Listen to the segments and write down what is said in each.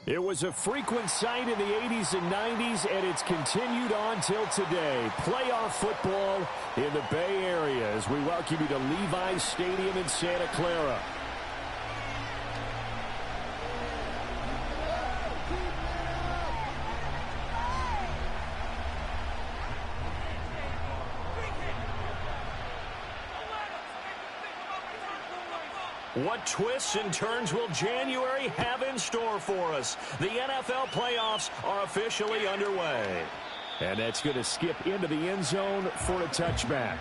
It was a frequent sight in the 80s and 90s, and it's continued on till today. Playoff football in the Bay Area as we welcome you to Levi's Stadium in Santa Clara. What twists and turns will January have in store for us? The NFL playoffs are officially underway. And that's going to skip into the end zone for a touchback.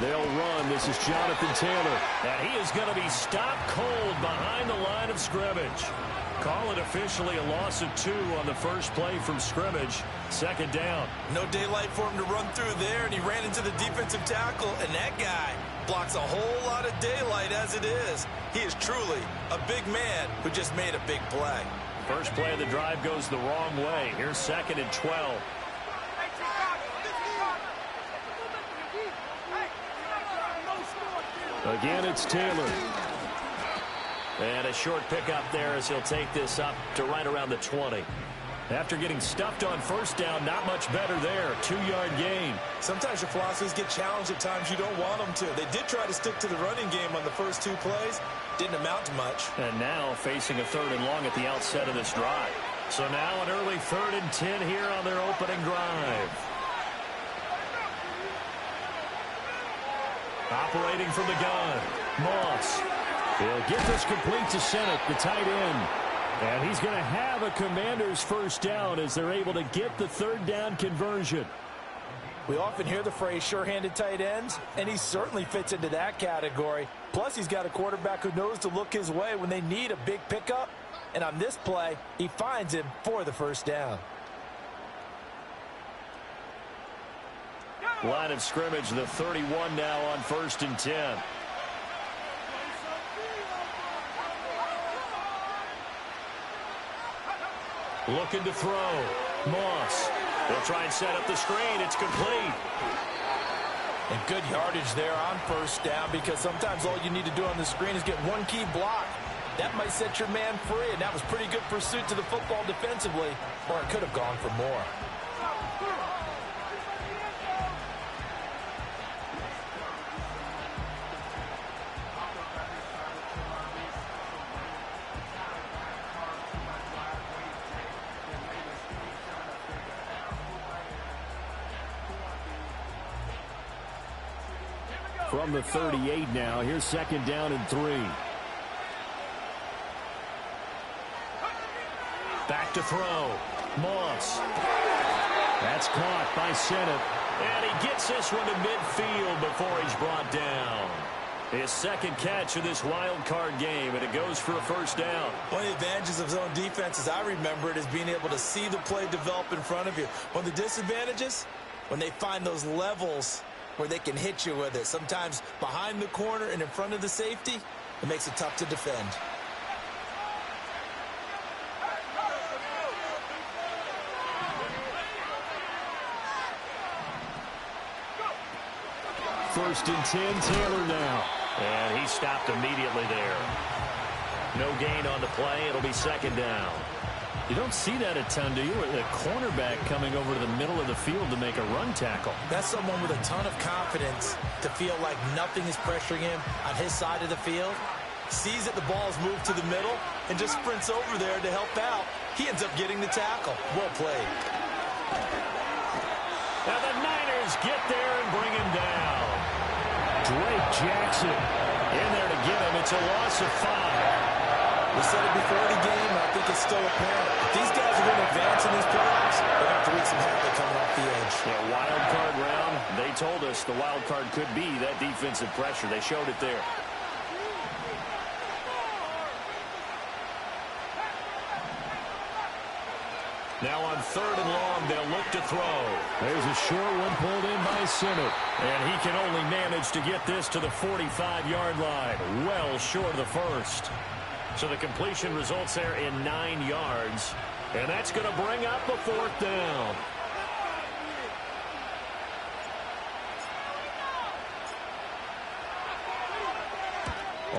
They'll run. This is Jonathan Taylor. And he is going to be stopped cold behind the line of scrimmage. Call it officially a loss of 2 on the first play from scrimmage. Second down. No daylight for him to run through there, and he ran into the defensive tackle, and that guy blocks a whole lot of daylight as it is. He is truly a big man who just made a big play. First play of the drive goes the wrong way. Here's 2nd and 12. Again, it's Taylor. And a short pickup there as he'll take this up to right around the 20. After getting stuffed on first down, not much better there. 2-yard gain. Sometimes your philosophies get challenged at times you don't want them to. They did try to stick to the running game on the first 2 plays. Didn't amount to much. And now facing a 3rd and long at the outset of this drive. So now an early 3rd and 10 here on their opening drive. Operating from the gun, Moss. He'll get this complete to Senate, the tight end. And he's going to have a Commander's first down as they're able to get the 3rd down conversion. We often hear the phrase sure-handed tight ends, and he certainly fits into that category. Plus, he's got a quarterback who knows to look his way when they need a big pickup. And on this play, he finds him for the first down. Line of scrimmage, the 31 now on 1st and 10. Looking to throw. Moss. They'll try and set up the screen. It's complete. And good yardage there on first down, because sometimes all you need to do on the screen is get one key block. That might set your man free, and that was pretty good pursuit to the football defensively, or it could have gone for more. From the 38 now, here's 2nd down and 3. Back to throw. Moss. That's caught by Senate. And he gets this one to midfield before he's brought down. His 2nd catch of this wild card game, and it goes for a first down. One of the advantages of zone defense, as I remember it, is being able to see the play develop in front of you. One of the disadvantages, when they find those levels where they can hit you with it, sometimes behind the corner and in front of the safety, it makes it tough to defend. First and 10, Taylor now. And he stopped immediately there. No gain on the play. It'll be 2nd down. You don't see that a ton, do you? A cornerback coming over to the middle of the field to make a run tackle. That's someone with a ton of confidence to feel like nothing is pressuring him on his side of the field. Sees that the ball's moved to the middle and just sprints over there to help out. He ends up getting the tackle. Well played. Now the Niners get there and bring him down. Drake Jackson in there to get him. It's a loss of 5. We said it before the game, and I think it's still apparent. If these guys are going to advance in these playoffs, they're going to have to wreak some havoc coming off the edge. Yeah, wild card round, they told us the wild card could be that defensive pressure. They showed it there. 3rd and long. They'll look to throw. There's a short one pulled in by Simmons. And he can only manage to get this to the 45-yard line. Well short of the first. So the completion results there in 9 yards. And that's going to bring up a 4th down.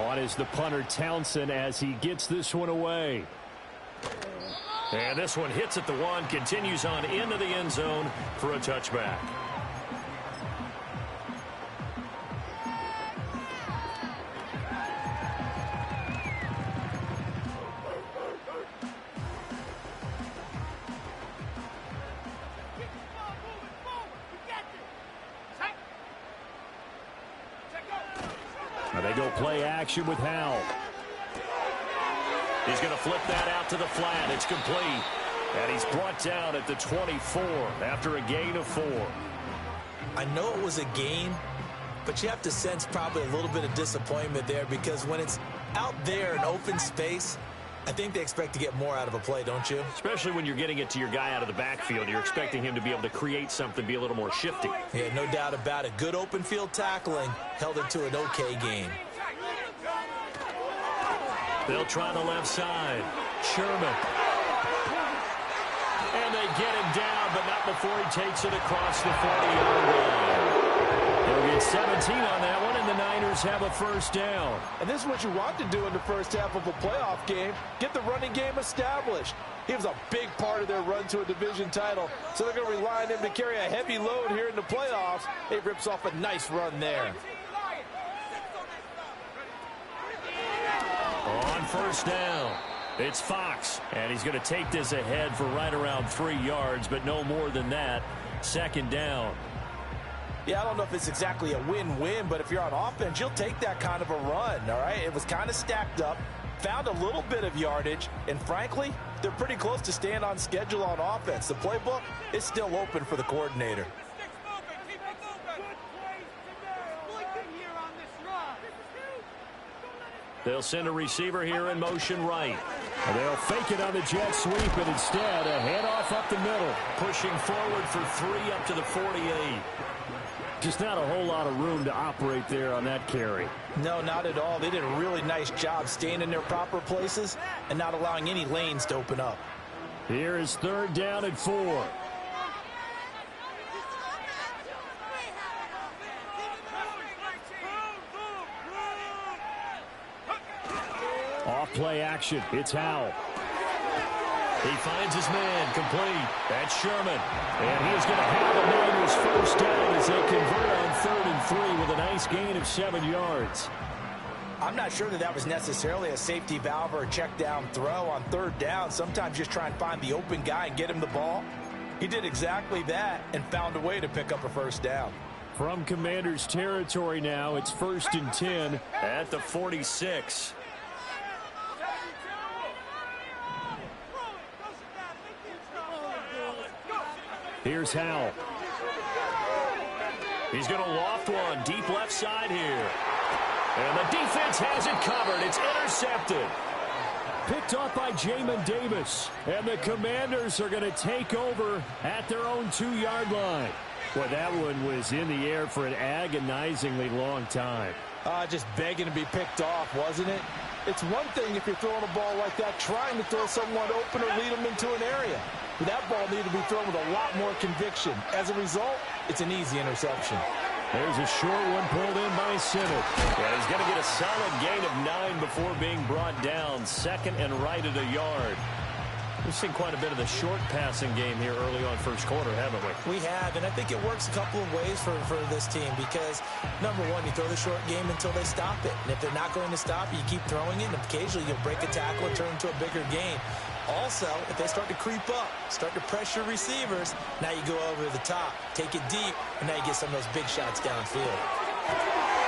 On is the punter Townsend as he gets this one away. And this one hits at the 1, continues on into the end zone for a touchback. Now they go play action with Howell. He's going to flip that out to the flat. It's complete. And he's brought down at the 24 after a gain of 4. I know it was a gain, but you have to sense probably a little bit of disappointment there because when it's out there in open space, I think they expect to get more out of a play, don't you? Especially when you're getting it to your guy out of the backfield. You're expecting him to be able to create something, be a little more shifty. Yeah, no doubt about it. Good open field tackling held it to an okay gain. They'll try the left side. Sherman. And they get him down, but not before he takes it across the 40-yard line. They'll get 17 on that one, and the Niners have a 1st down. And this is what you want to do in the first half of a playoff game. Get the running game established. He was a big part of their run to a division title, so they're going to rely on him to carry a heavy load here in the playoffs. He rips off a nice run there. On 1st down, it's Fox, and he's going to take this ahead for right around 3 yards, but no more than that. 2nd down. Yeah, I don't know if it's exactly a win-win, but if you're on offense, you'll take that kind of a run, all right? It was kind of stacked up, found a little bit of yardage, and frankly, they're pretty close to staying on schedule on offense. The playbook is still open for the coordinator. They'll send a receiver here in motion right. They'll fake it on the jet sweep, and instead a handoff up the middle. Pushing forward for 3 up to the 48. Just not a whole lot of room to operate there on that carry. No, not at all. They did a really nice job staying in their proper places and not allowing any lanes to open up. Here is 3rd down and 4. Off play action. It's Howell. He finds his man complete. That's Sherman. And he is going to have the Niners 1st down as they convert on 3rd and 3 with a nice gain of 7 yards. I'm not sure that was necessarily a safety valve or a check down throw on 3rd down. Sometimes just try and find the open guy and get him the ball. He did exactly that and found a way to pick up a 1st down. From Commanders territory now, it's 1st and 10 at the 46. Here's Howell. He's going to loft one deep left side here. And the defense has it covered. It's intercepted. Picked off by Jamin Davis. And the Commanders are going to take over at their own 2-yard line. Well, that one was in the air for an agonizingly long time. Just begging to be picked off, wasn't it? It's one thing if you're throwing a ball like that, trying to throw someone open or lead them into an area. But that ball needed to be thrown with a lot more conviction. As a result, it's an easy interception. There's a short one pulled in by Simmons. And he's going to get a solid gain of 9 before being brought down. 2nd and right at a yard. We've seen quite a bit of the short passing game here early on 1st quarter, haven't we? We have, and I think it works a couple of ways for this team because, number one, you throw the short game until they stop it. And if they're not going to stop it, you keep throwing it, and occasionally you'll break a tackle and turn into a bigger gain. Also, if they start to creep up, start to pressure receivers, now you go over the top, take it deep, and now you get some of those big shots downfield.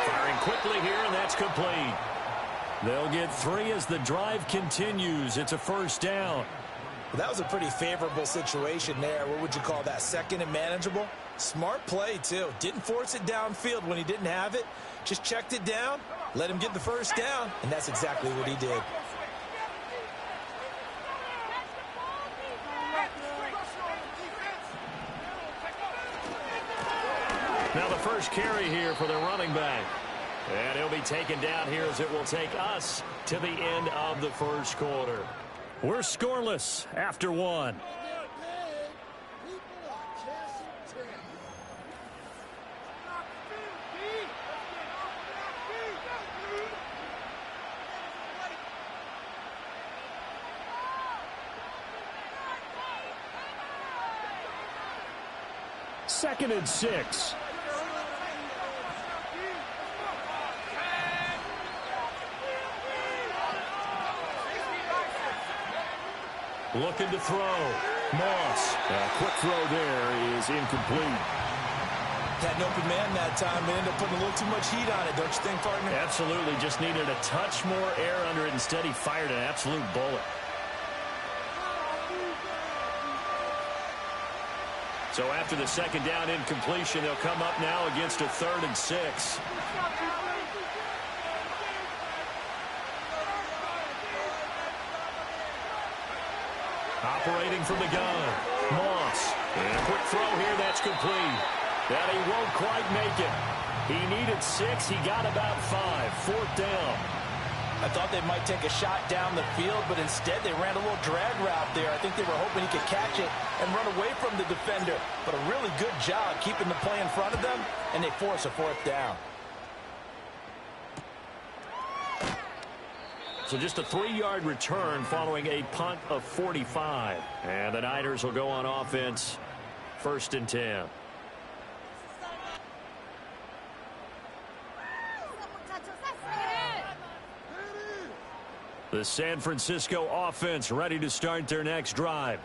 Firing quickly here, and that's complete. They'll get 3 as the drive continues. It's a 1st down. Well, that was a pretty favorable situation there. What would you call that? 2nd and manageable? Smart play, too. Didn't force it downfield when he didn't have it. Just checked it down, let him get the 1st down, and that's exactly what he did. Now the first carry here for the running back. And he'll be taken down here as it will take us to the end of the first quarter. We're scoreless after one. Second and 6. Looking to throw. Moss. A quick throw there is incomplete. Had an open man that time, but ended up putting a little too much heat on it, don't you think, partner? Absolutely. Just needed a touch more air under it. Instead, he fired an absolute bullet. So after the second down incompletion, they'll come up now against a 3rd and 6. Operating from the gun. Moss. And a quick throw here. That's complete. That he won't quite make it. He needed 6. He got about 5. 4th down. I thought they might take a shot down the field, but instead they ran a little drag route there. I think they were hoping he could catch it and run away from the defender. But a really good job keeping the play in front of them, and they force a 4th down. So just a 3-yard return following a punt of 45. And the Niners will go on offense. 1st and 10. The San Francisco offense ready to start their next drive.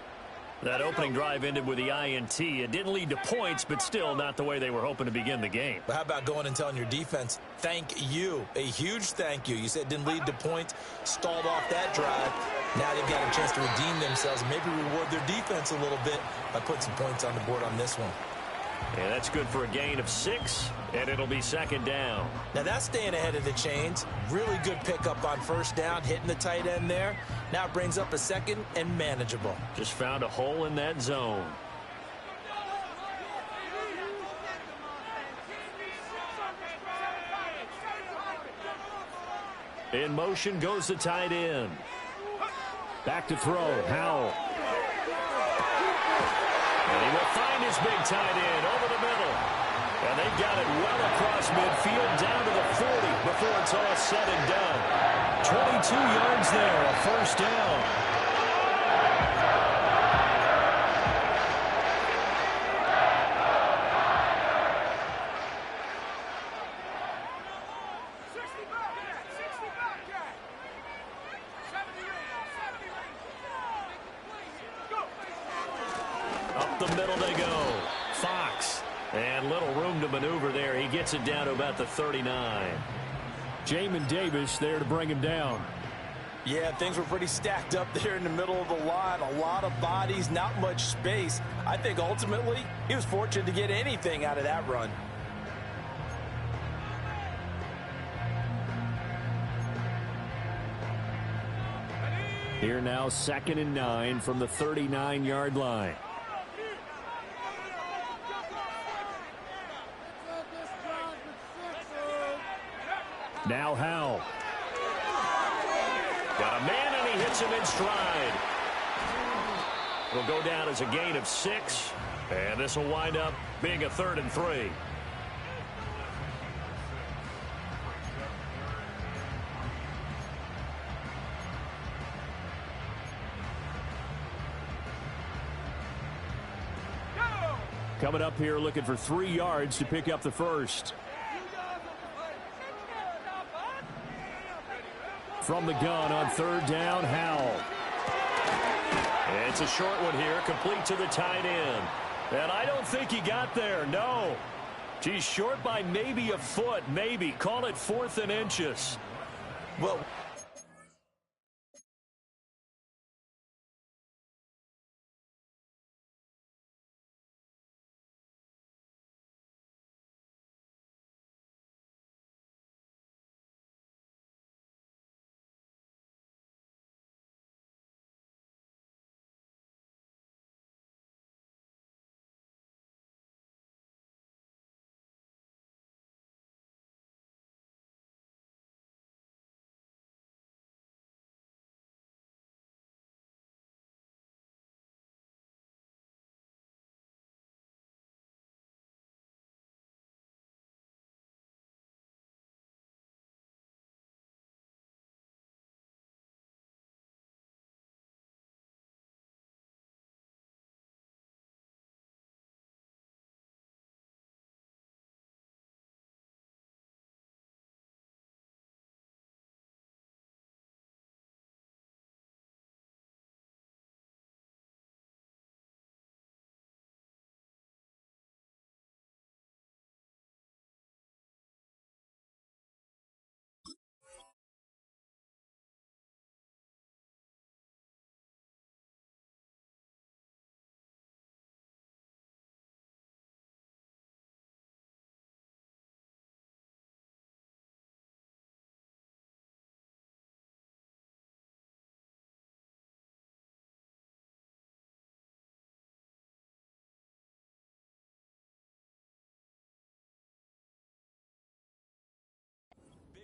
That opening drive ended with the INT. It didn't lead to points, but still not the way they were hoping to begin the game. But how about going and telling your defense, thank you, a huge thank you. You said it didn't lead to points, stalled off that drive. Now they've got a chance to redeem themselves, maybe reward their defense a little bit by putting some points on the board on this one. And that's good for a gain of 6, and it'll be 2nd down. Now that's staying ahead of the chains. Really good pickup on 1st down, hitting the tight end there. Now it brings up a 2nd and manageable. Just found a hole in that zone. In motion goes the tight end. Back to throw. Howell. And he will find his big tight end over the middle. And they've got it well across midfield down to the 40 before it's all said and done. 22 yards there, a 1st down. Up the middle they go. Fox. And little room to maneuver there. He gets it down to about the 39. Jamin Davis there to bring him down. Yeah, things were pretty stacked up there in the middle of the line. A lot of bodies, not much space. I think ultimately he was fortunate to get anything out of that run. Here now 2nd and 9 from the 39-yard line. Now Howell. Got a man, and he hits him in stride. Will go down as a gain of 6, and this will wind up being a 3rd and 3. Coming up here looking for 3 yards to pick up the first. From the gun on 3rd down, Howell. It's a short one here, complete to the tight end. And I don't think he got there, no. He's short by maybe a foot, maybe. Call it 4th and inches. Well,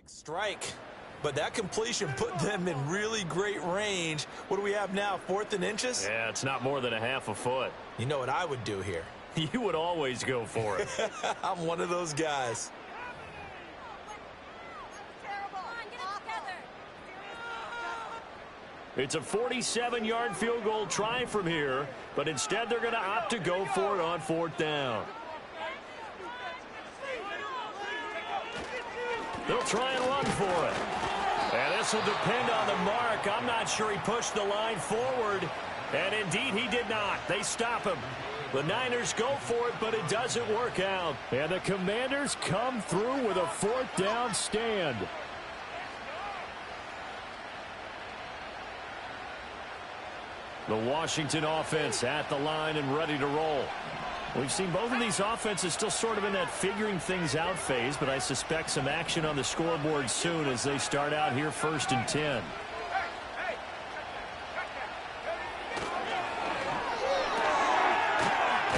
Strike. But that completion put them in really great range. What do we have now, 4th and inches? Yeah, it's not more than a half a foot. You know what I would do here? You would always go for it. I'm one of those guys. It's a 47-yard field goal try from here, but instead they're going to opt to go for it on 4th down. They'll try and run for it. And this will depend on the mark. I'm not sure he pushed the line forward. And indeed, he did not. They stop him. The Niners go for it, but it doesn't work out. And the Commanders come through with a 4th down stand. The Washington offense at the line and ready to roll. We've seen both of these offenses still sort of in that figuring things out phase, but I suspect some action on the scoreboard soon as they start out here 1st and 10.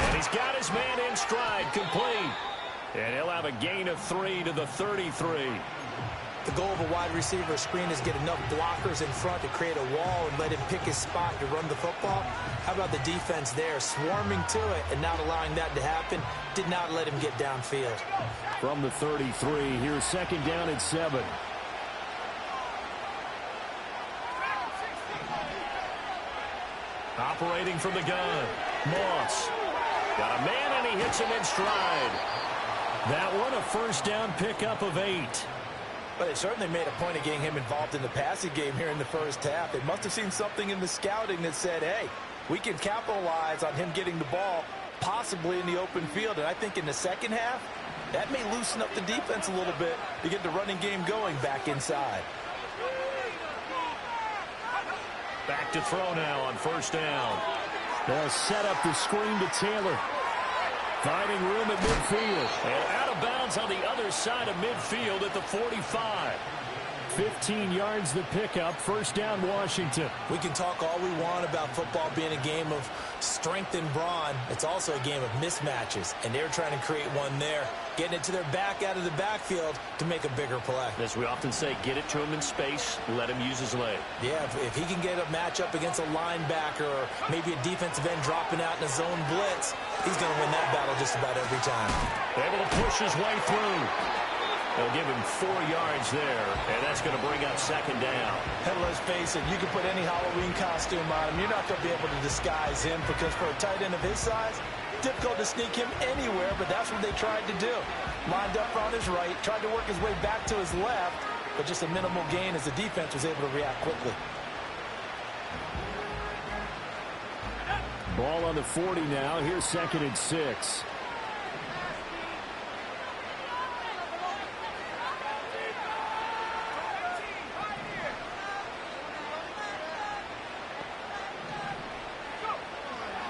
And he's got his man in stride, complete. And he'll have a gain of 3 to the 33. The goal of a wide receiver screen is get enough blockers in front to create a wall and let him pick his spot to run the football. How about the defense there, swarming to it and not allowing that to happen? Did not let him get downfield. From the 33, here's 2nd down and 7. Operating from the gun, Moss. Got a man and he hits him in stride. That one a 1st down pickup of 8. But they certainly made a point of getting him involved in the passing game here in the 1st half. They must have seen something in the scouting that said, hey, we can capitalize on him getting the ball possibly in the open field. And I think in the 2nd half, that may loosen up the defense a little bit to get the running game going back inside. Back to throw now on 1st down. They'll set up the screen to Taylor. Finding room at midfield. And out of bounds on the other side of midfield at the 45. 15 yards the pickup. 1st down, Washington. We can talk all we want about football being a game of strength and brawn. It's also a game of mismatches, and they're trying to create one there, getting it to their back out of the backfield to make a bigger play. As we often say, get it to him in space, let him use his leg. Yeah, if he can get a matchup against a linebacker or maybe a defensive end dropping out in a zone blitz, he's going to win that battle just about every time. Able to push his way through. They'll give him 4 yards there, and that's going to bring up 2nd down. And let's face it, you can put any Halloween costume on him. You're not going to be able to disguise him because for a tight end of his size, difficult to sneak him anywhere, but that's what they tried to do. Lined up on his right, tried to work his way back to his left, but just a minimal gain as the defense was able to react quickly. Ball on the 40 now. Here's 2nd and 6.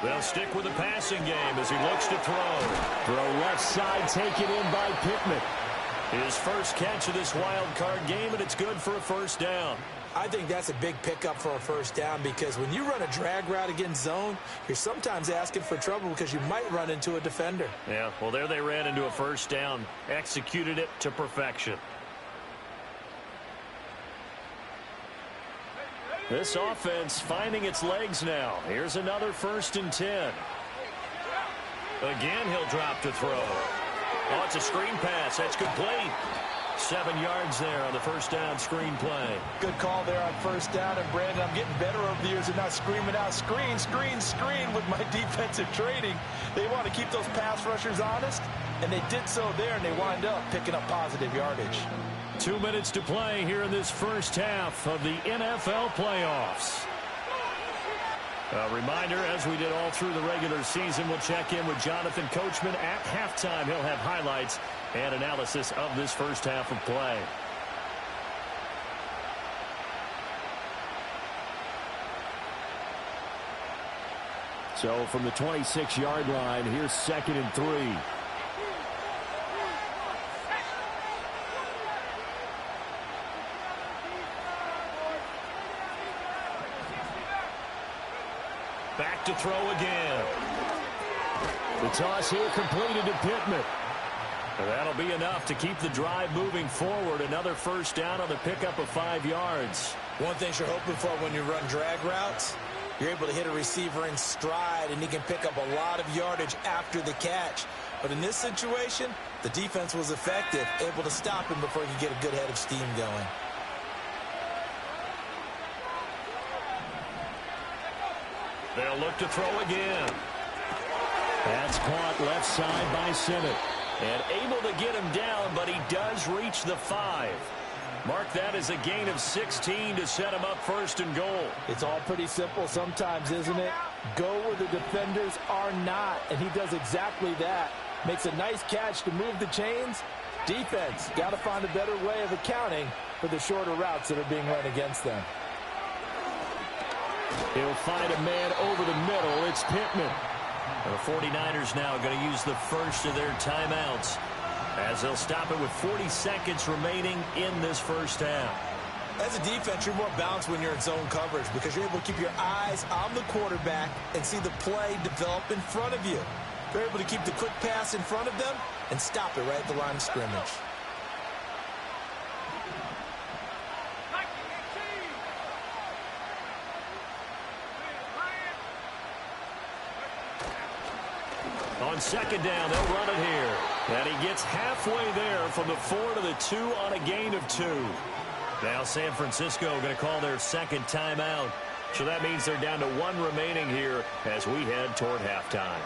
They'll stick with the passing game as he looks to throw. Throw left side, taken in by Pittman. His first catch of this wild card game, and it's good for a 1st down. I think that's a big pickup for a 1st down because when you run a drag route against zone, you're sometimes asking for trouble because you might run into a defender. Yeah, well, there they ran into a 1st down, executed it to perfection. This offense finding its legs now. Here's another 1st and 10. Again, he'll drop to throw. Oh, it's a screen pass. That's complete. 7 yards there on the 1st down screen play. Good call there on 1st down. And, Brandon, I'm getting better over the years and not screaming out screen, screen, screen with my defensive training. They want to keep those pass rushers honest, and they did so there, and they wind up picking up positive yardage. 2 minutes to play here in this 1st half of the NFL playoffs. A reminder, as we did all through the regular season, we'll check in with Jonathan Coachman at halftime. He'll have highlights and analysis of this 1st half of play. So from the 26-yard line, here's 2nd and 3. Back to throw again. The toss here completed to Pittman. And that'll be enough to keep the drive moving forward. Another first down on the pickup of 5 yards. One thing you're hoping for when you run drag routes, you're able to hit a receiver in stride, and he can pick up a lot of yardage after the catch. But in this situation, the defense was effective, able to stop him before he could get a good head of steam going. They'll look to throw again. That's caught left side by Sinnott. And able to get him down, but he does reach the 5. Mark that as a gain of 16 to set him up first and goal. It's all pretty simple sometimes, isn't it? Go where the defenders are not, and he does exactly that. Makes a nice catch to move the chains. Defense, got to find a better way of accounting for the shorter routes that are being run against them. He'll find a man over the middle. It's Pittman. The 49ers now going to use the first of their timeouts as they'll stop it with 40 seconds remaining in this first half. As a defense, you're more balanced when you're in zone coverage because you're able to keep your eyes on the quarterback and see the play develop in front of you. You're able to keep the quick pass in front of them and stop it right at the line of scrimmage. On second down, they'll run it here. And he gets halfway there from the 4 to the 2 on a gain of 2. Now San Francisco going to call their second timeout. So that means they're down to 1 remaining here as we head toward halftime.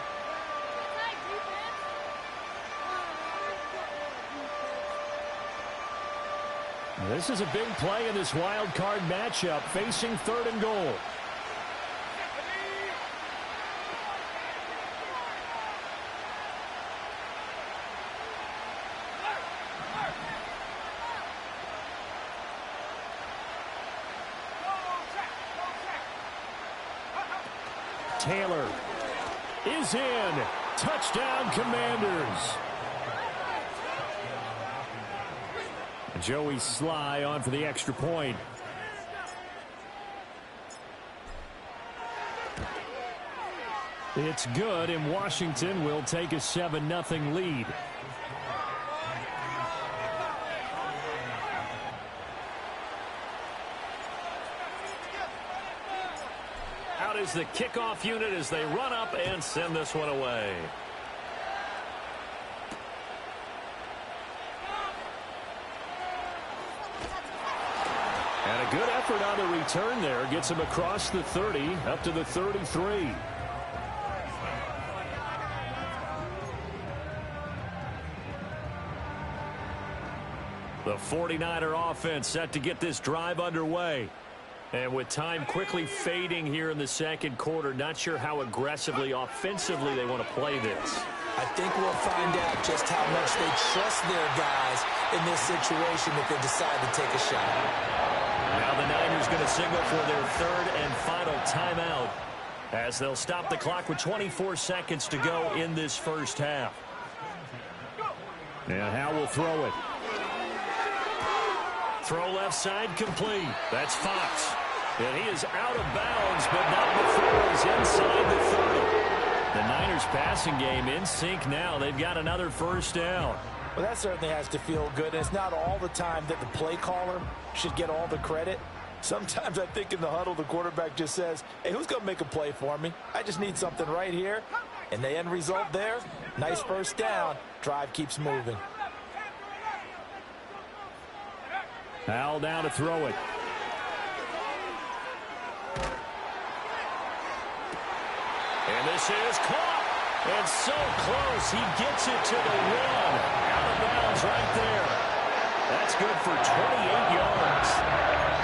This is a big play in this wild card matchup, facing 3rd and goal. Taylor is in. Touchdown, Commanders. Joey Sly on for the extra point. It's good, and Washington will take a 7-0 lead. Out is the kickoff unit as they run up and send this one away. And a good effort on the return there. Gets him across the 30, up to the 33. The 49er offense set to get this drive underway. And with time quickly fading here in the second quarter, not sure how aggressively, offensively they want to play this. I think we'll find out just how much they trust their guys in this situation if they decide to take a shot. Now the Niners going to signal for their 3rd and final timeout as they'll stop the clock with 24 seconds to go in this first half. And Howe will throw it. Throw left side complete. That's Fox. And he is out of bounds, but not before he's inside the 30. The Niners passing game in sync now. They've got another first down. Well, that certainly has to feel good. It's not all the time that the play caller should get all the credit. Sometimes I think in the huddle, the quarterback just says, hey, who's going to make a play for me? I just need something right here. And the end result there, nice first down. Drive keeps moving. Howell down to throw it. And this is caught. And so close. He gets it to the 1. Out of bounds right there. That's good for 28 yards.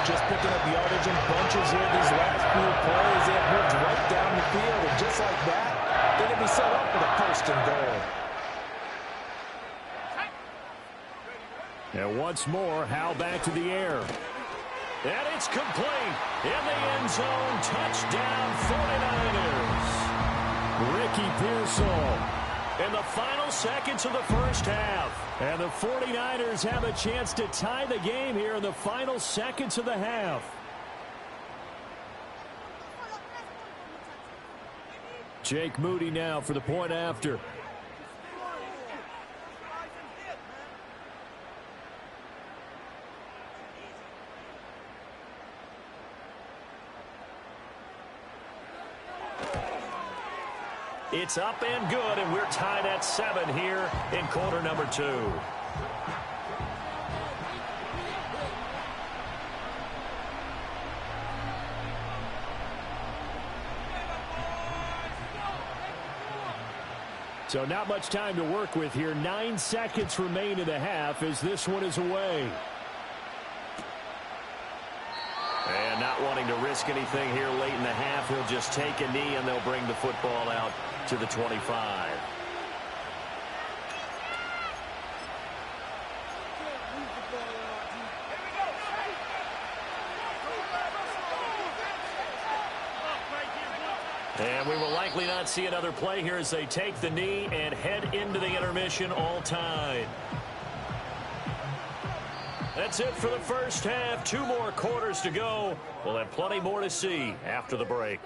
Just picking up yardage in bunches here these last few plays. They have moved right down the field. And just like that, they're going to be set up for the first and goal. And once more, Howe back to the air. And it's complete. In the end zone, touchdown 49ers. Ricky Pearsall in the final seconds of the first half. And the 49ers have a chance to tie the game here in the final seconds of the half. Jake Moody now for the point after. It's up and good, and we're tied at 7 here in quarter number 2. So not much time to work with here. 9 seconds remain in the half as this one is away. And not wanting to risk anything here late in the half, he'll just take a knee and they'll bring the football out to the 25. And we will likely not see another play here as they take the knee and head into the intermission all tied. That's it for the first half. 2 more quarters to go. We'll have plenty more to see after the break.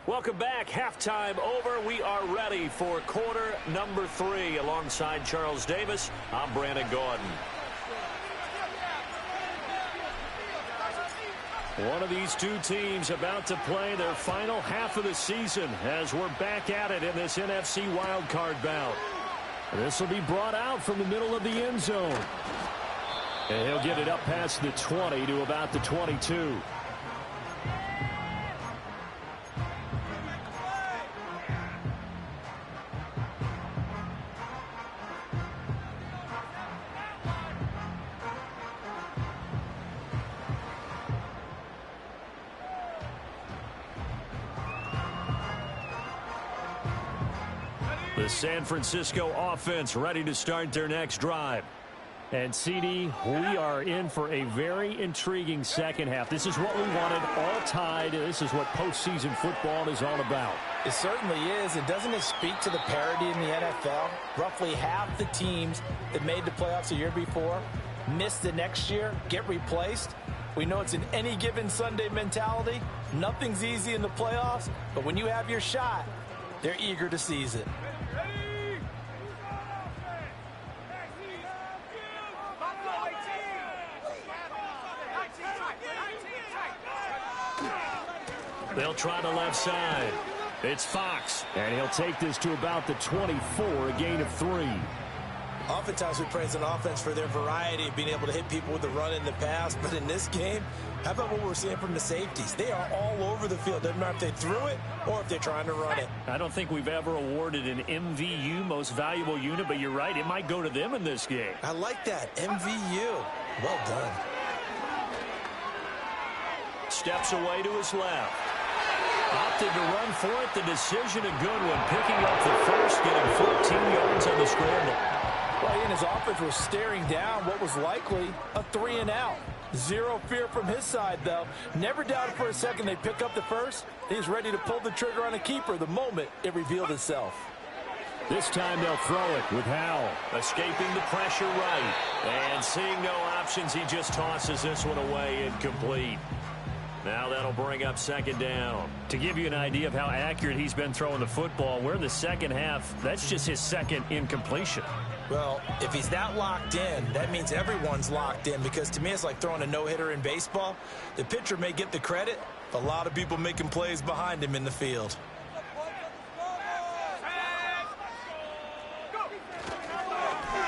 Welcome back. Halftime over. We are ready for quarter number 3. Alongside Charles Davis, I'm Brandon Gordon. One of these two teams about to play their final half of the season as we're back at it in this NFC wildcard bout. This will be brought out from the middle of the end zone. And he'll get it up past the 20 to about the 22. The San Francisco offense ready to start their next drive. And, CD, we are in for a very intriguing second half. This is what we wanted, all tied. This is what postseason football is all about. It certainly is. And doesn't it speak to the parity in the NFL? Roughly half the teams that made the playoffs a year before miss the next year, get replaced. We know it's an any given Sunday mentality. Nothing's easy in the playoffs, but when you have your shot, they're eager to seize it. They'll try the left side. It's Fox, and he'll take this to about the 24, a gain of 3. Oftentimes we praise an offense for their variety of being able to hit people with the run in the pass, but in this game, how about what we're seeing from the safeties? They are all over the field. Doesn't matter if they threw it or if they're trying to run it. I don't think we've ever awarded an MVU, most valuable unit, but you're right, it might go to them in this game. I like that, MVU. Well done. Steps away to his left. Opted to run for it. The decision a good one. Picking up the first, getting 14 yards on the scramble. Well, he and his offense were staring down what was likely a 3-and-out. Zero fear from his side, though. Never doubted for a second they'd pick up the first. He's ready to pull the trigger on a keeper the moment it revealed itself. This time they'll throw it with Howell. Escaping the pressure right. And seeing no options, he just tosses this one away incomplete. Now that'll bring up second down. To give you an idea of how accurate he's been throwing the football, we're in the second half. That's just his second incompletion. Well, if he's that locked in, that means everyone's locked in, because to me it's like throwing a no-hitter in baseball. The pitcher may get the credit, but a lot of people making plays behind him in the field.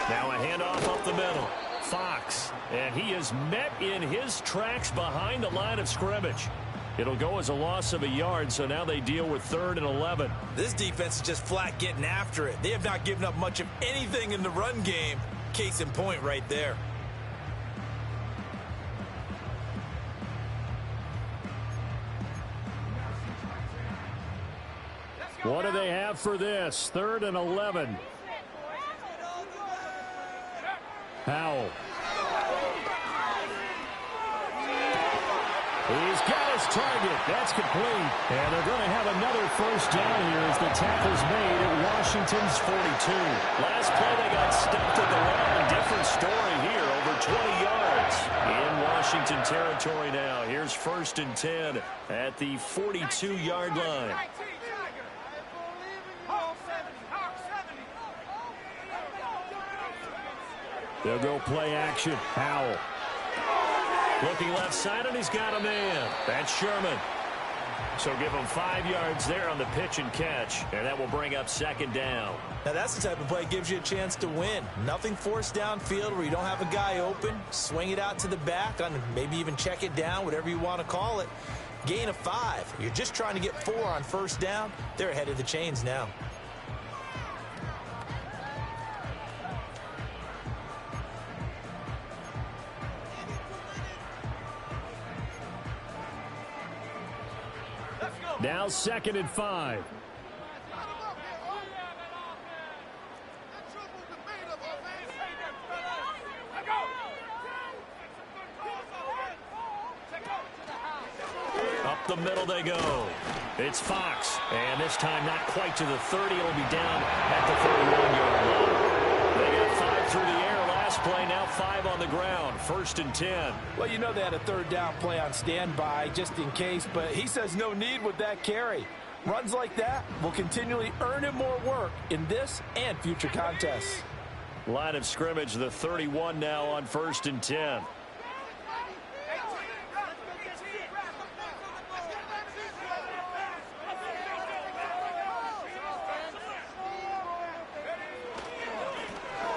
Now a handoff up the middle. Fox, and he is met in his tracks behind the line of scrimmage. It'll go as a loss of a yard, so now they deal with 3rd and 11. This defense is just flat getting after it. They have not given up much of anything in the run game. Case in point right there. What do they have for this? 3rd and 11. Howell. He's got his target. That's complete. And they're going to have another first down here as the tackle's made at Washington's 42. Last play they got stuffed at the line. Different story here. over 20 yards. In Washington territory now. Here's 1st and 10 at the 42-yard line. They'll go play action. Howell. Looking left side, and he's got a man. That's Sherman. So give him 5 yards there on the pitch and catch, and that will bring up 2nd down. Now that's the type of play that gives you a chance to win. Nothing forced downfield where you don't have a guy open. Swing it out to the back, on maybe even check it down, whatever you want to call it. Gain of 5. You're just trying to get 4 on 1st down. They're ahead of the chains now. Now 2nd and 5. Up the middle they go. It's Fox. And this time not quite to the 30. It'll be down at the 31-yard line. They got 5 through the air last play. Now 5 on the ground. 1st and 10. Well, you know they had a 3rd down play on standby just in case, but he says no need with that carry. Runs like that will continually earn him more work in this and future contests. Line of scrimmage, the 31 now on 1st and 10.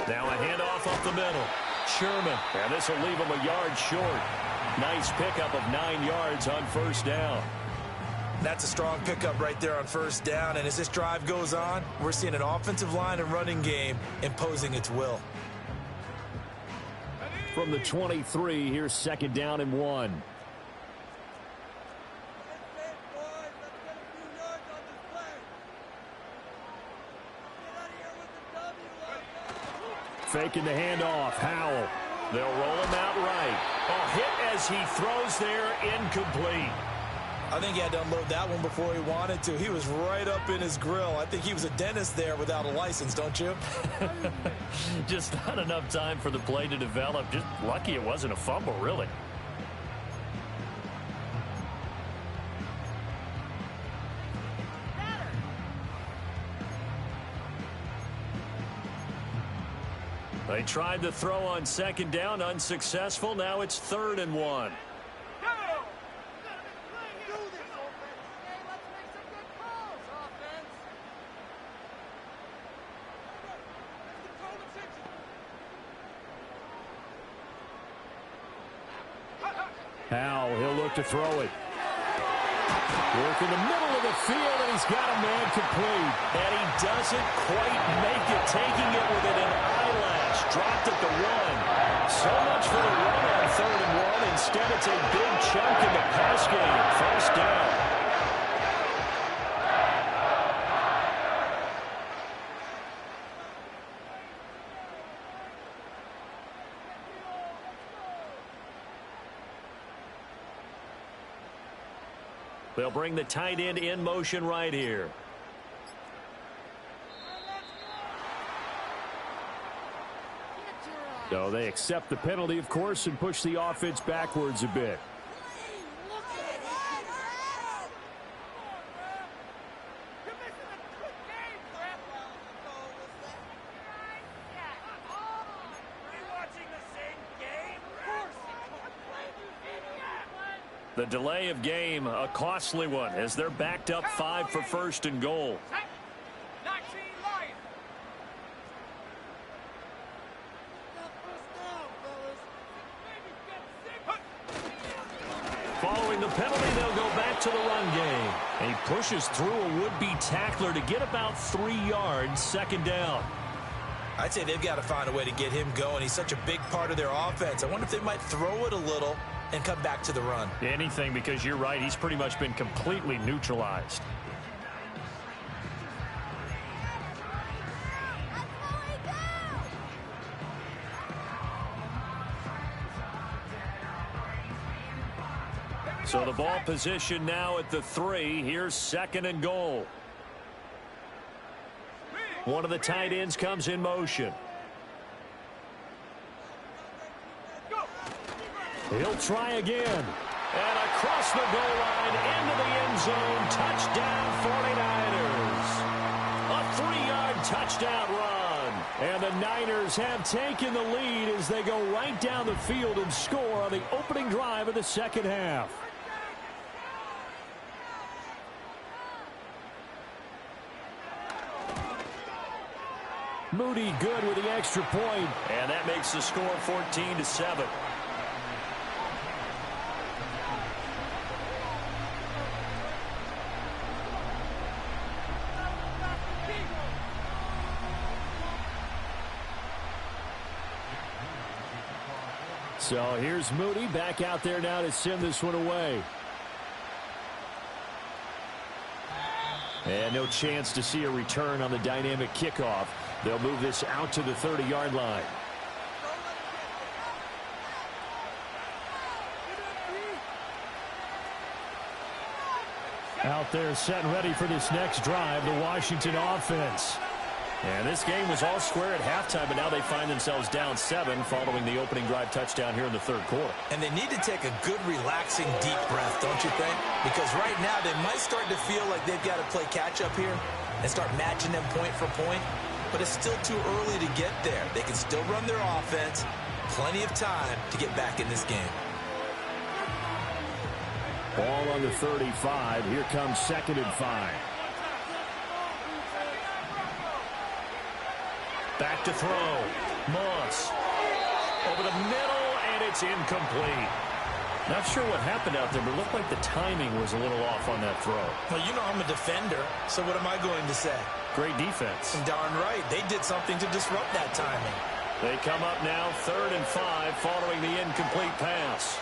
Now a handoff up the middle. Sherman. And this will leave him a yard short. Nice pickup of 9 yards on 1st down. That's a strong pickup right there on 1st down. And as this drive goes on, we're seeing an offensive line and running game imposing its will. From the 23, here's 2nd down and 1. Faking the handoff. Howell. They'll roll him out right. A hit as he throws there, incomplete. I think he had to unload that one before he wanted to. He was right up in his grill. I think he was a dentist there without a license, don't you? Just not enough time for the play to develop. Just lucky it wasn't a fumble, really. They tried to throw on 2nd down, unsuccessful. Now it's 3rd and 1. Howell, he'll look to throw it. Work in the middle of the field, and he's got a man complete. And he doesn't quite make it, taking it within an eyelash. Dropped at the 1. So much for the run on 3rd and 1. Instead, it's a big chunk in the pass game. 1st down. They'll bring the tight end in motion right here. So they accept the penalty, of course, and push the offense backwards a bit. The delay of game, a costly one, as they're backed up 5 for 1st and goal. Following the penalty, they'll go back to the run game. And he pushes through a would-be tackler to get about 3 yards, 2nd down. I'd say they've got to find a way to get him going. He's such a big part of their offense. I wonder if they might throw it a little and come back to the run. Anything, because you're right, he's pretty much been completely neutralized. So the ball position now at the 3. Here's 2nd and goal. One of the tight ends comes in motion. He'll try again. And across the goal line into the end zone. Touchdown 49ers. A 3-yard touchdown run. And the Niners have taken the lead as they go right down the field and score on the opening drive of the second half. Moody good with the extra point. And that makes the score 14-7. So here's Moody back out there now to send this one away. And no chance to see a return on the dynamic kickoff. They'll move this out to the 30-yard line. Out there set and ready for this next drive, the Washington offense. And this game was all square at halftime, but now they find themselves down 7 following the opening drive touchdown here in the third quarter. And they need to take a good, relaxing, deep breath, don't you think? Because right now they might start to feel like they've got to play catch-up here and start matching them point for point. But it's still too early to get there. They can still run their offense. Plenty of time to get back in this game. Ball on the 35. Here comes 2nd and 5. Back to throw. Moss. Over the middle, and it's incomplete. Not sure what happened out there, but it looked like the timing was a little off on that throw. Well, you know I'm a defender, so what am I going to say? Great defense. Darn right. They did something to disrupt that timing. They come up now 3rd and 5 following the incomplete pass.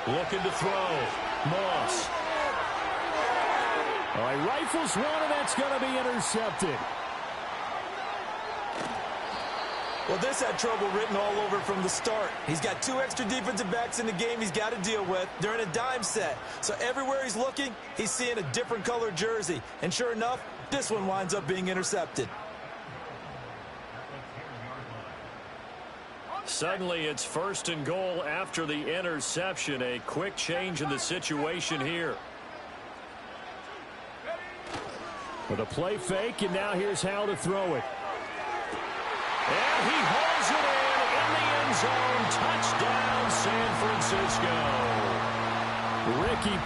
Looking to throw. Moss. All right, rifles one, and that's going to be intercepted. Well, this had trouble written all over from the start. He's got 2 extra defensive backs in the game he's got to deal with. They're in a dime set. So everywhere he's looking, he's seeing a different color jersey. And sure enough, this one winds up being intercepted. Suddenly, it's 1st and goal after the interception. A quick change in the situation here. With a play fake, and now here's how to throw it. And he hauls it in the end zone. Touchdown, San Francisco. Ricky.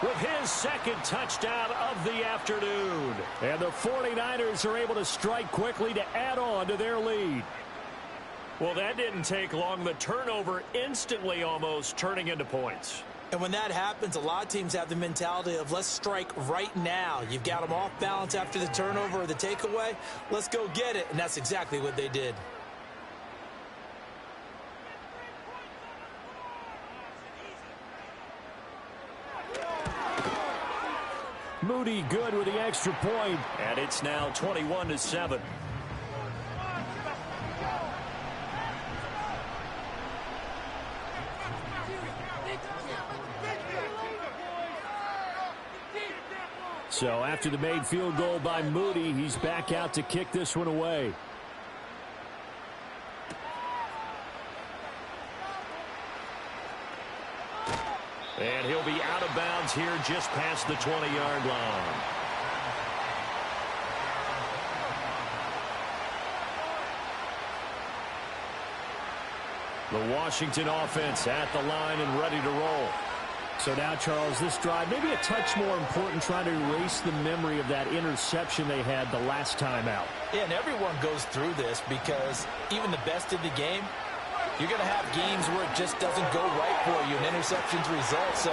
With his 2nd touchdown of the afternoon. And the 49ers are able to strike quickly to add on to their lead. Well, that didn't take long. The turnover instantly almost turning into points. And when that happens, a lot of teams have the mentality of let's strike right now. You've got them off balance after the turnover or the takeaway. Let's go get it. And that's exactly what they did. Moody good with the extra point. And it's now 21-7. So after the made field goal by Moody, he's back out to kick this one away. And he'll be out of bounds here just past the 20-yard line. The Washington offense at the line and ready to roll. So now, Charles, this drive maybe a touch more important, trying to erase the memory of that interception they had the last time out. Yeah, and everyone goes through this because even the best in the game, you're going to have games where it just doesn't go right for you and interceptions result. So,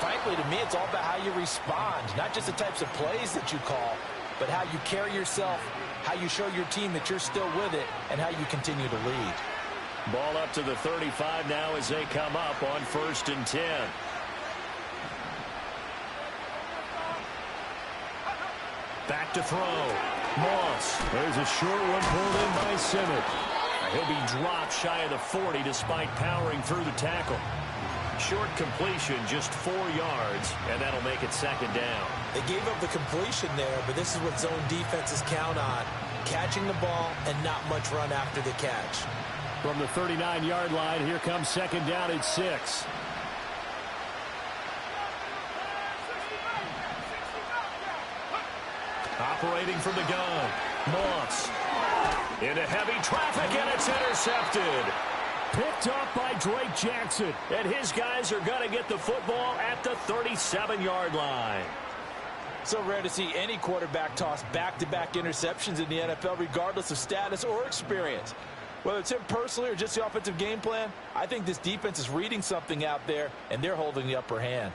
frankly, to me, it's all about how you respond, not just the types of plays that you call, but how you carry yourself, how you show your team that you're still with it, and how you continue to lead. Ball up to the 35 now as they come up on 1st and 10. Back to throw. Moss. There's a short one pulled in by Simmons. He'll be dropped shy of the 40 despite powering through the tackle. Short completion, just 4 yards, and that'll make it second down. They gave up the completion there, but this is what zone defenses count on. Catching the ball and not much run after the catch. From the 39-yard line, here comes second down at 6. Operating from the gun, Moss. Into heavy traffic, and it's intercepted. Picked up by Drake Jackson, and his guys are going to get the football at the 37-yard line. So rare to see any quarterback toss back-to-back interceptions in the NFL, regardless of status or experience. Whether it's him personally or just the offensive game plan, I think this defense is reading something out there, and they're holding the upper hand.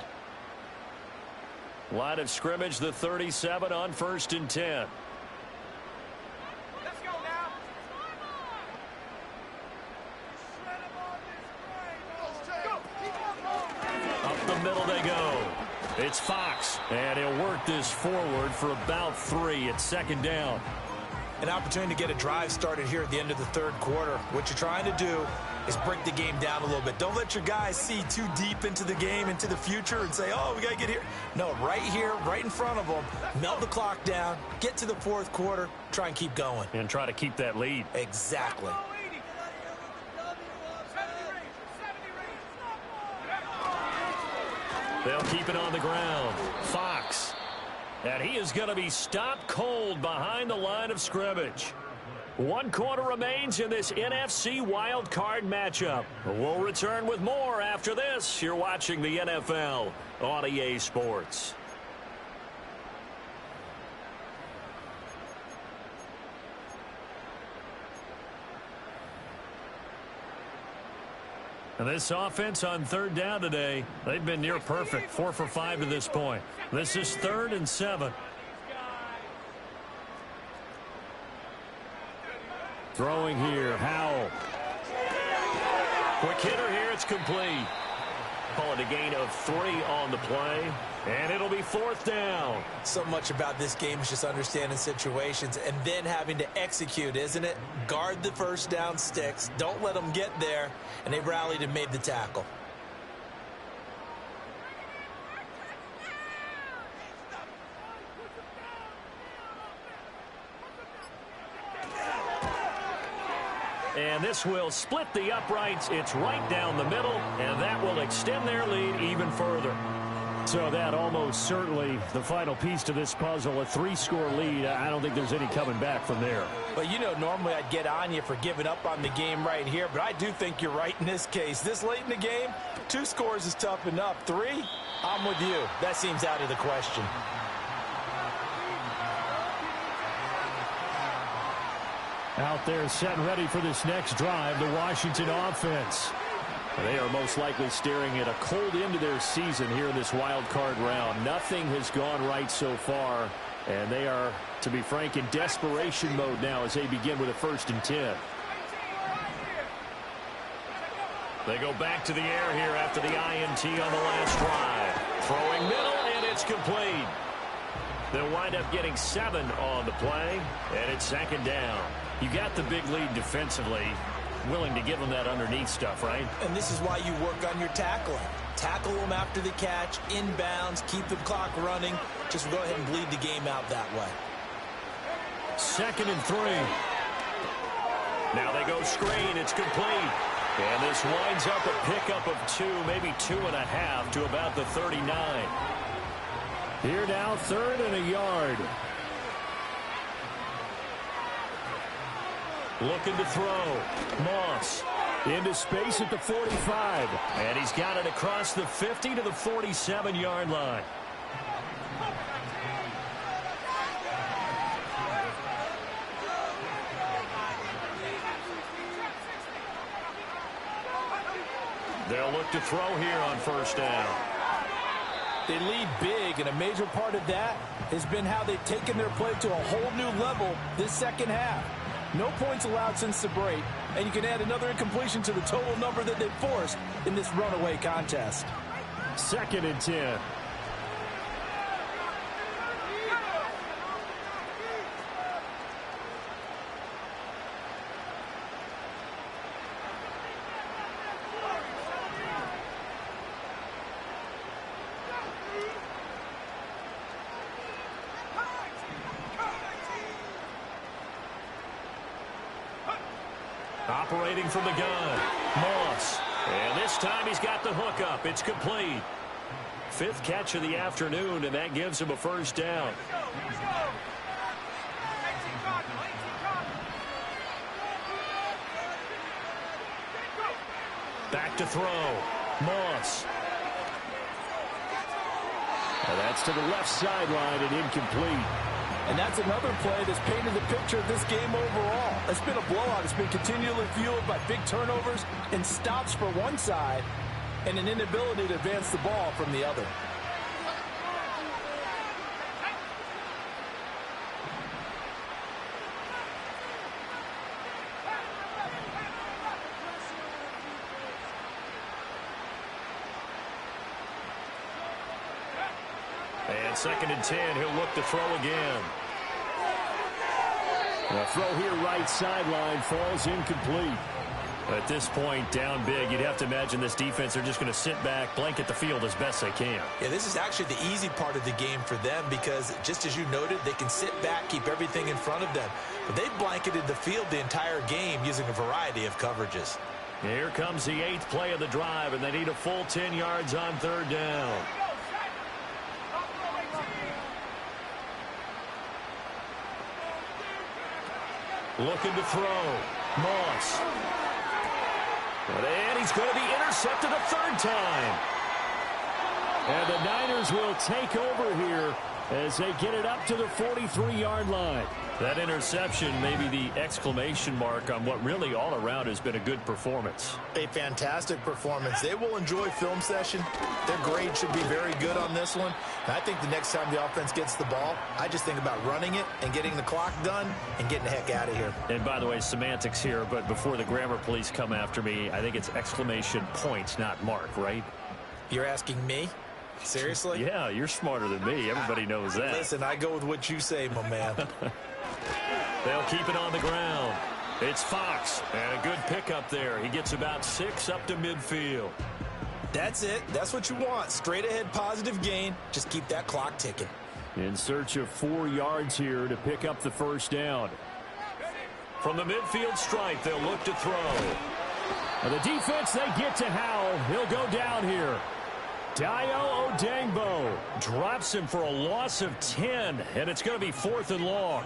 Line of scrimmage, the 37 on 1st and 10. Let's go now. Up the middle they go. It's Fox, and he'll work this forward for about 3 at second down. An opportunity to get a drive started here at the end of the third quarter. What you're trying to do is break the game down a little bit. Don't let your guys see too deep into the game, into the future, and say, oh, we got to get here. No, right here, right in front of them, melt the clock down, get to the fourth quarter, try and keep going. And try to keep that lead. Exactly. They'll keep it on the ground. Fox. And he is going to be stopped cold behind the line of scrimmage. 1 quarter remains in this NFC wildcard matchup. We'll return with more after this. You're watching the NFL on EA Sports. And this offense on third down today, they've been near perfect. 4 for 5 to this point. This is 3rd and 7. Throwing here, Howell. Quick hitter here, it's complete. Call it a gain of 3 on the play, and it'll be 4th down. So much about this game is just understanding situations and then having to execute, isn't it? Guard the first down sticks. Don't let them get there. And they rallied and made the tackle. And this will split the uprights. It's right down the middle, and that will extend their lead even further. So that almost certainly the final piece to this puzzle, a 3-score lead. I don't think there's any coming back from there. Well, you know, normally I'd get on you for giving up on the game right here, but I do think you're right in this case. This late in the game, 2 scores is tough enough. 3, I'm with you. That seems out of the question. Out there set and ready for this next drive, the Washington offense. They are most likely staring at a cold end to their season here in this wild card round. Nothing has gone right so far, and they are, to be frank, in desperation mode now as they begin with a 1st and 10. They go back to the air here after the INT on the last drive. Throwing middle, and it's complete. They'll wind up getting 7 on the play, and it's second down. You got the big lead defensively, willing to give them that underneath stuff, right? And this is why you work on your tackling. Tackle them after the catch, inbounds, keep the clock running. Just go ahead and bleed the game out that way. 2nd and 3. Now they go screen. It's complete. And this winds up a pickup of 2, maybe 2.5 to about the 39. Here now, 3rd and a yard. Looking to throw. Moss into space at the 45. And he's got it across the 50 to the 47-yard line. They'll look to throw here on 1st down. They lead big, and a major part of that has been how they've taken their play to a whole new level this second half. No points allowed since the break, and you can add another incompletion to the total number that they've forced in this runaway contest. 2nd and 10. Operating from the gun, Moss. And this time he's got the hook up. It's complete. 5th catch of the afternoon, and that gives him a first down. Back to throw. Moss. And that's to the left sideline and incomplete. And that's another play that's painted the picture of this game overall. It's been a blowout. It's been continually fueled by big turnovers and stops for one side and an inability to advance the ball from the other. And 2nd and 10, he'll look to throw again. The throw here, right sideline, falls incomplete. At this point, down big, you'd have to imagine this defense are just going to sit back, blanket the field as best they can. Yeah, this is actually the easy part of the game for them because, just as you noted, they can sit back, keep everything in front of them. But they've blanketed the field the entire game using a variety of coverages. Here comes the 8th play of the drive, and they need a full 10 yards on 3rd down. Looking to throw. Moss. And he's going to be intercepted a 3rd time. And the Niners will take over here as they get it up to the 43-yard line. That interception may be the exclamation mark on what really all around has been a good performance. A fantastic performance. They will enjoy film session. Their grade should be very good on this one. And I think the next time the offense gets the ball, I just think about running it and getting the clock done and getting the heck out of here. And by the way, semantics here, but before the grammar police come after me, I think it's exclamation point, not mark, right? You're asking me? Seriously? Yeah, you're smarter than me. Everybody knows that. Listen, I go with what you say, my man. They'll keep it on the ground. It's Fox, and a good pickup there. He gets about 6 up to midfield. That's it. That's what you want. Straight ahead positive gain. Just keep that clock ticking. In search of 4 yards here to pick up the first down. From the midfield stripe, they'll look to throw. And the defense, they get to Howell. He'll go down here. Dayo Odangbo drops him for a loss of 10, and it's going to be 4th and long.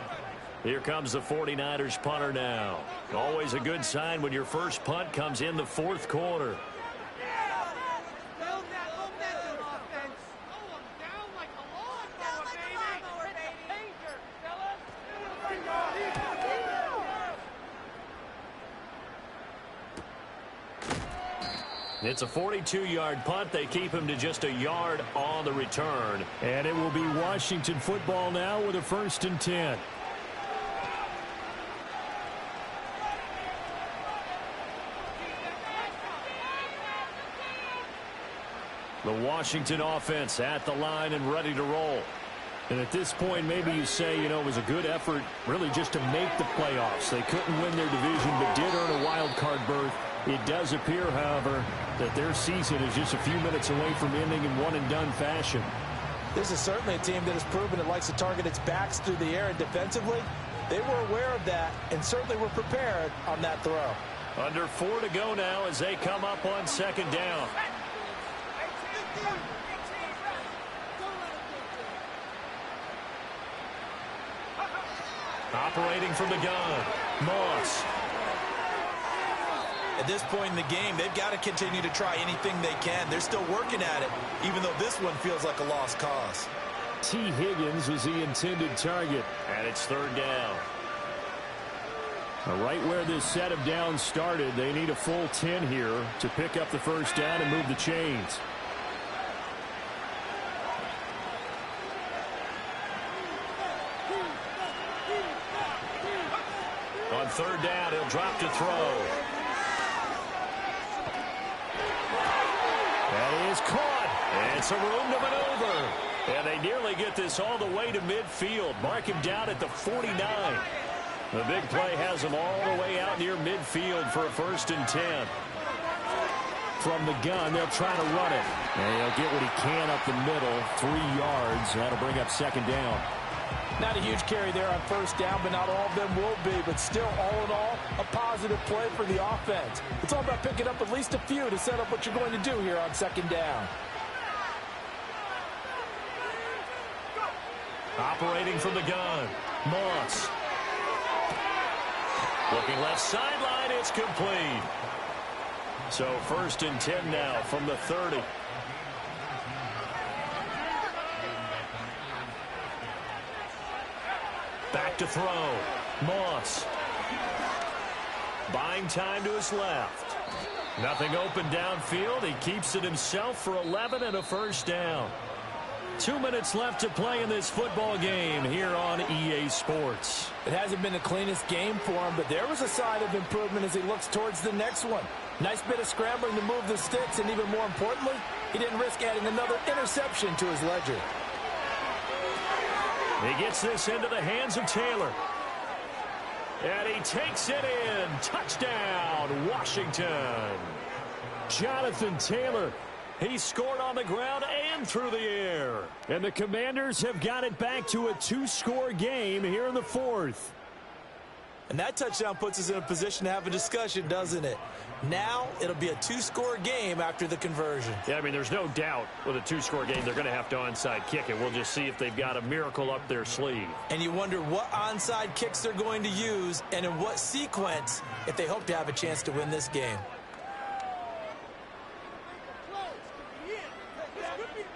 Here comes the 49ers punter now. Always a good sign when your first punt comes in the 4th quarter. It's a 42-yard punt. They keep him to just a yard on the return. And it will be Washington football now with a 1st and 10. The Washington offense at the line and ready to roll. And at this point, maybe you say, you know, it was a good effort really just to make the playoffs. They couldn't win their division but did earn a wild card berth. It does appear, however, that their season is just a few minutes away from ending in one-and-done fashion. This is certainly a team that has proven it likes to target its backs through the air, and defensively, they were aware of that and certainly were prepared on that throw. Under 4 to go now as they come up on 2nd down. Operating from the gun, Moss. At this point in the game, they've got to continue to try anything they can. They're still working at it, even though this one feels like a lost cause. T. Higgins was the intended target, and it's 3rd down. Right where this set of downs started, they need a full 10 here to pick up the first down and move the chains. On 3rd down, he'll drop to throw. That is caught. And it's a room to maneuver. And they nearly get this all the way to midfield. Mark him down at the 49. The big play has him all the way out near midfield for a 1st and 10. From the gun, they'll try to run it. And he'll get what he can up the middle, 3 yards. That'll bring up 2nd down. Not a huge carry there on first down, but not all of them will be. But still, all in all, a positive play for the offense. It's all about picking up at least a few to set up what you're going to do here on second down. Operating from the gun, Moss. Looking left sideline, it's complete. So 1st and 10 now from the 30. Back to throw. Moss. Buying time to his left. Nothing open downfield. He keeps it himself for 11 and a first down. 2 minutes left to play in this football game here on EA Sports. It hasn't been the cleanest game for him, but there was a sign of improvement as he looks towards the next one. Nice bit of scrambling to move the sticks, and even more importantly, he didn't risk adding another interception to his ledger. He gets this into the hands of Taylor. And he takes it in. Touchdown, Washington. Jonathan Taylor. He scored on the ground and through the air. And the Commanders have got it back to a 2-score game here in the 4th. And that touchdown puts us in a position to have a discussion, doesn't it? Now it'll be a 2-score game after the conversion. Yeah, I mean, there's no doubt with a 2-score game they're going to have to onside kick it. We'll just see if they've got a miracle up their sleeve. And you wonder what onside kicks they're going to use and in what sequence if they hope to have a chance to win this game.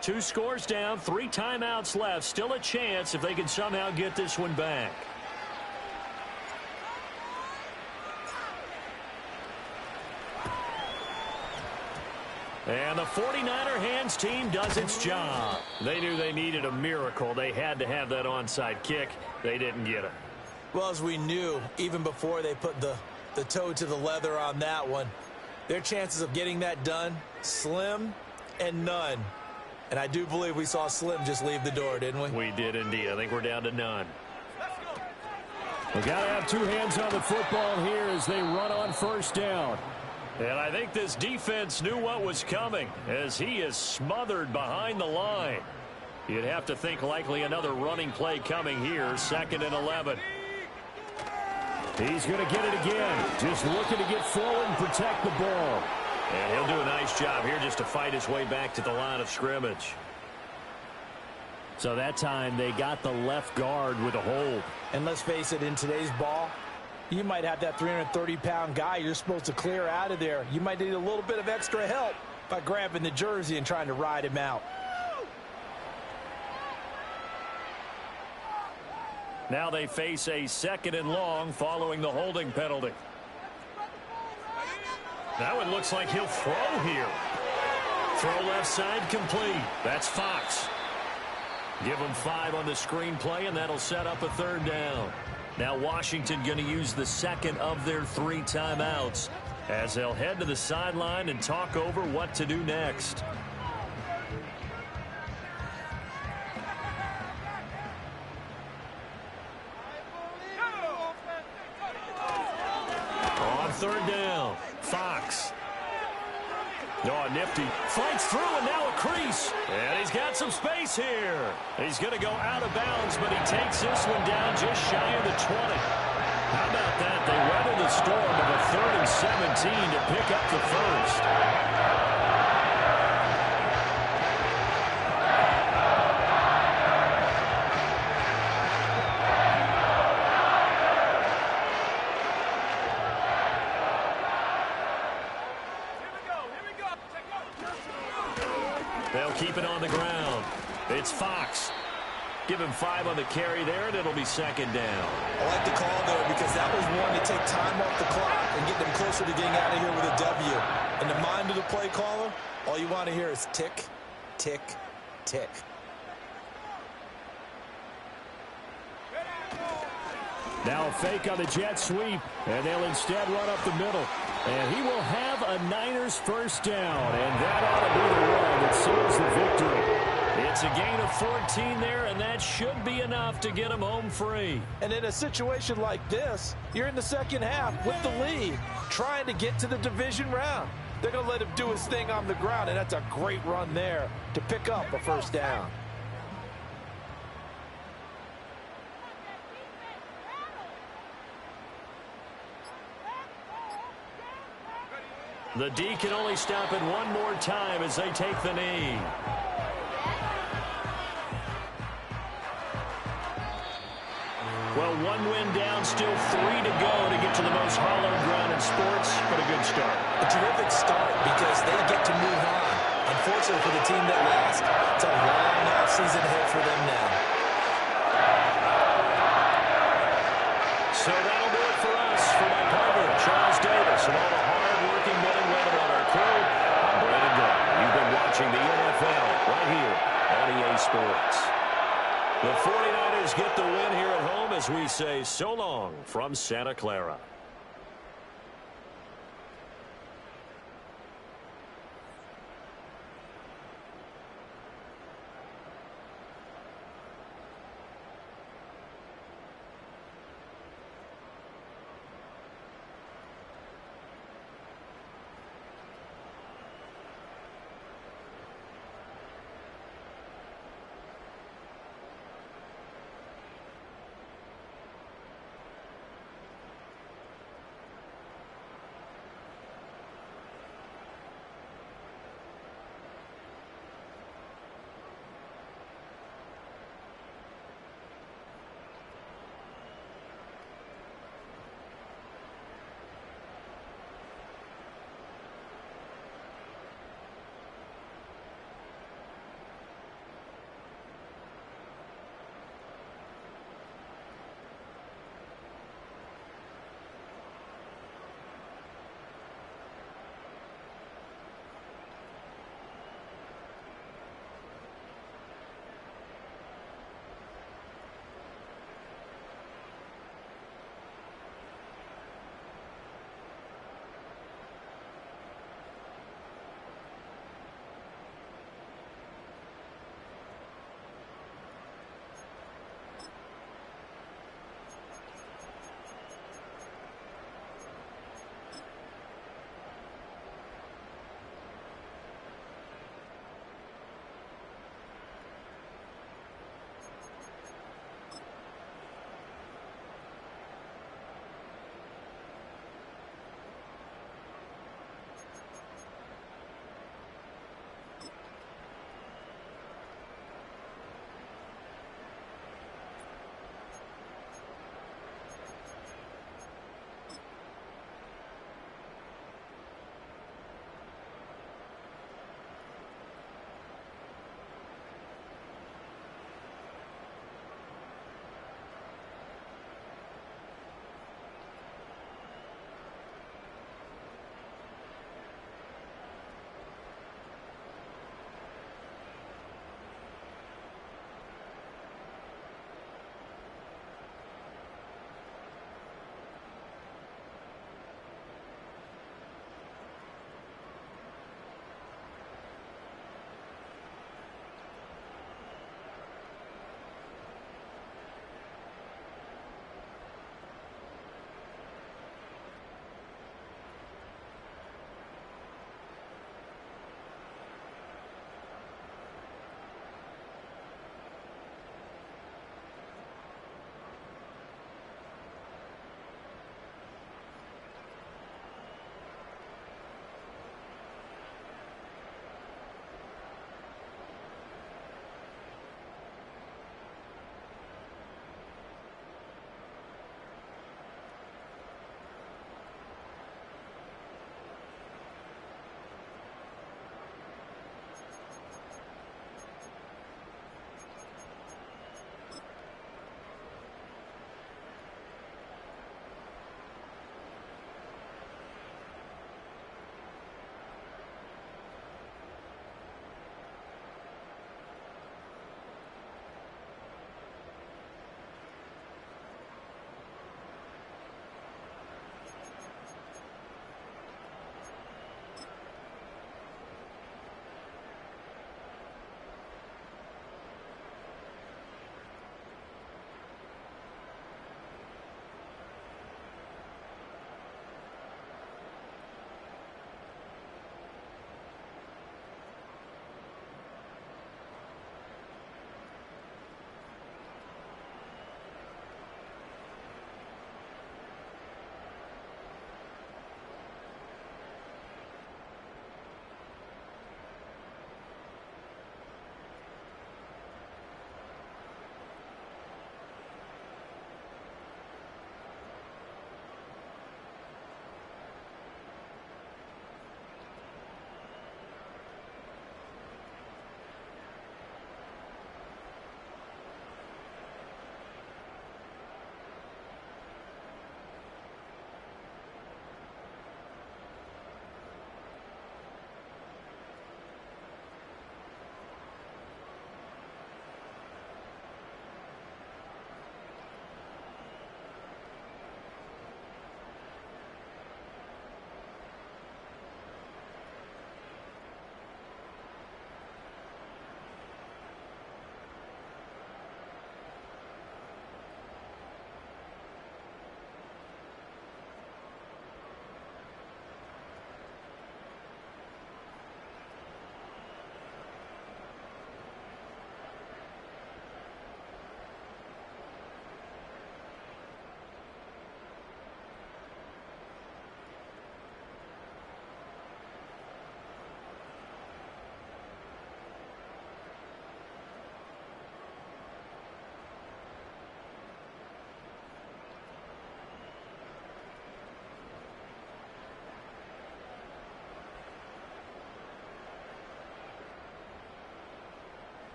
2 scores down, 3 timeouts left. Still a chance if they can somehow get this one back. And the 49er hands team does its job. They knew they needed a miracle. They had to have that onside kick. They didn't get it. Well, as we knew, even before they put the toe to the leather on that one, their chances of getting that done, slim and none. And I do believe we saw Slim just leave the door, didn't we? We did indeed. I think we're down to none. We've got to have 2 hands on the football here as they run on first down. And I think this defense knew what was coming as he is smothered behind the line. You'd have to think likely another running play coming here, 2nd and 11. He's going to get it again. Just looking to get forward and protect the ball. And he'll do a nice job here just to fight his way back to the line of scrimmage. So that time they got the left guard with a hold. And let's face it, in today's ball, you might have that 330-pound guy you're supposed to clear out of there. You might need a little bit of extra help by grabbing the jersey and trying to ride him out. Now they face a 2nd and long following the holding penalty. Now it looks like he'll throw here. Throw left side complete. That's Fox. Give him 5 on the screenplay, and that'll set up a 3rd down. Now Washington going to use the 2nd of their 3 timeouts as they'll head to the sideline and talk over what to do next. On 3rd down, Fox. Oh, nifty. Fights through and now a crease. And he's got some space here. He's going to go out of bounds, but he takes this one down just shy of the 20. How about that? They weather the storm of a 3rd and 17 to pick up the 1st. They'll keep it on the ground. It's Fox. Give him 5 on the carry there, and it'll be 2nd down. I like the call there because that was one to take time off the clock and get them closer to getting out of here with a W. In the mind of the play caller, all you want to hear is tick, tick, tick. Now a fake on the jet sweep, and they'll instead run up the middle. And he will have a Niners 1st down, and that ought to be the one that seals the victory. It's a gain of 14 there, and that should be enough to get him home free. And in a situation like this, you're in the 2nd half with the lead, trying to get to the division round. They're going to let him do his thing on the ground, and that's a great run there to pick up a 1st down. The D can only stop it one more time as they take the knee. Well, one win down, still 3 to go to get to the most hallowed ground in sports, but a good start. A terrific start because they get to move on. Unfortunately for the team that lost, it's a long offseason ahead for them now. So that'll do it for us. For my partner, Charles Davis, and all the hard-working men and women on our crew, I'm Brandon Glenn. You've been watching the NFL right here on EA Sports. The 49ers get the win here at home as we say so long from Santa Clara.